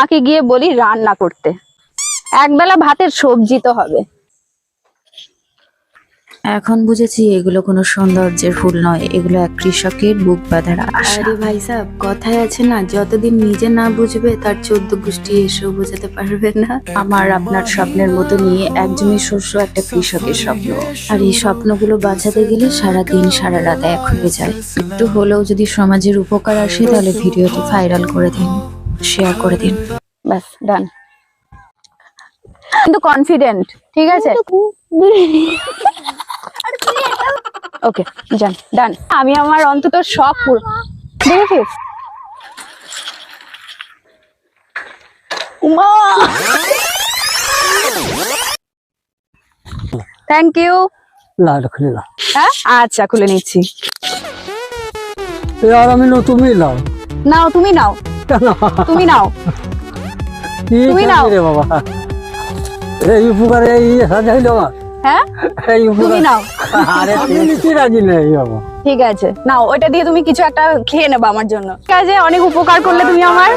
মাকে গিয়ে বলি রান্না করতে, একবেলা ভাতের সবজি তো হবে। এখন বুঝেছি এগুলো কোনো সৌন্দর্যের ফুল নয়, এগুলো এক কৃষকের বুক বাঁধার আশা। আরে ভাই সাহেব, কথায় আছে না, যতদিন নিজে না বুঝবে তার 14 গোষ্ঠী এসেও বোঝাতে পারবে না। আমার আপনার স্বপ্নের মতো নিয়ে একজনের শস্য একটা কৃষকের স্বপ্ন, আর এই স্বপ্নগুলো বাঁচাতে গেলে সারা দিন সারা রাত এক হয়ে যায়। একটু হলেও যদি সমাজের উপকার আসে তাহলে ভিডিওটি ভাইরাল করে দিন, শেয়ার করে দিন। ব্যাস ডান, কিন্তু কনফিডেন্ট, ঠিক আছে? ওকে যান, ডান। আমি আমার অন্তত সব পুরো দেখেছিস। Thank you. খুলে দাও। হ্যাঁ আচ্ছা, খুলে নিচ্ছি। আর আমি তুমি লাও। নাও, তুমি নাও, তুমি নাও, তুমি নাও। রে বাবা, এই উপকারে এই সাজাইল আমার। হ্যাঁ এই তুমি উপকার নাও। আরে কি রাজি নেই বাবা। ঠিক আছে, নাও, ওইটা দিয়ে তুমি কিছু একটা খেয়ে নেবা আমার জন্য। ঠিক আছে, অনেক উপকার করলে তুমি আমার।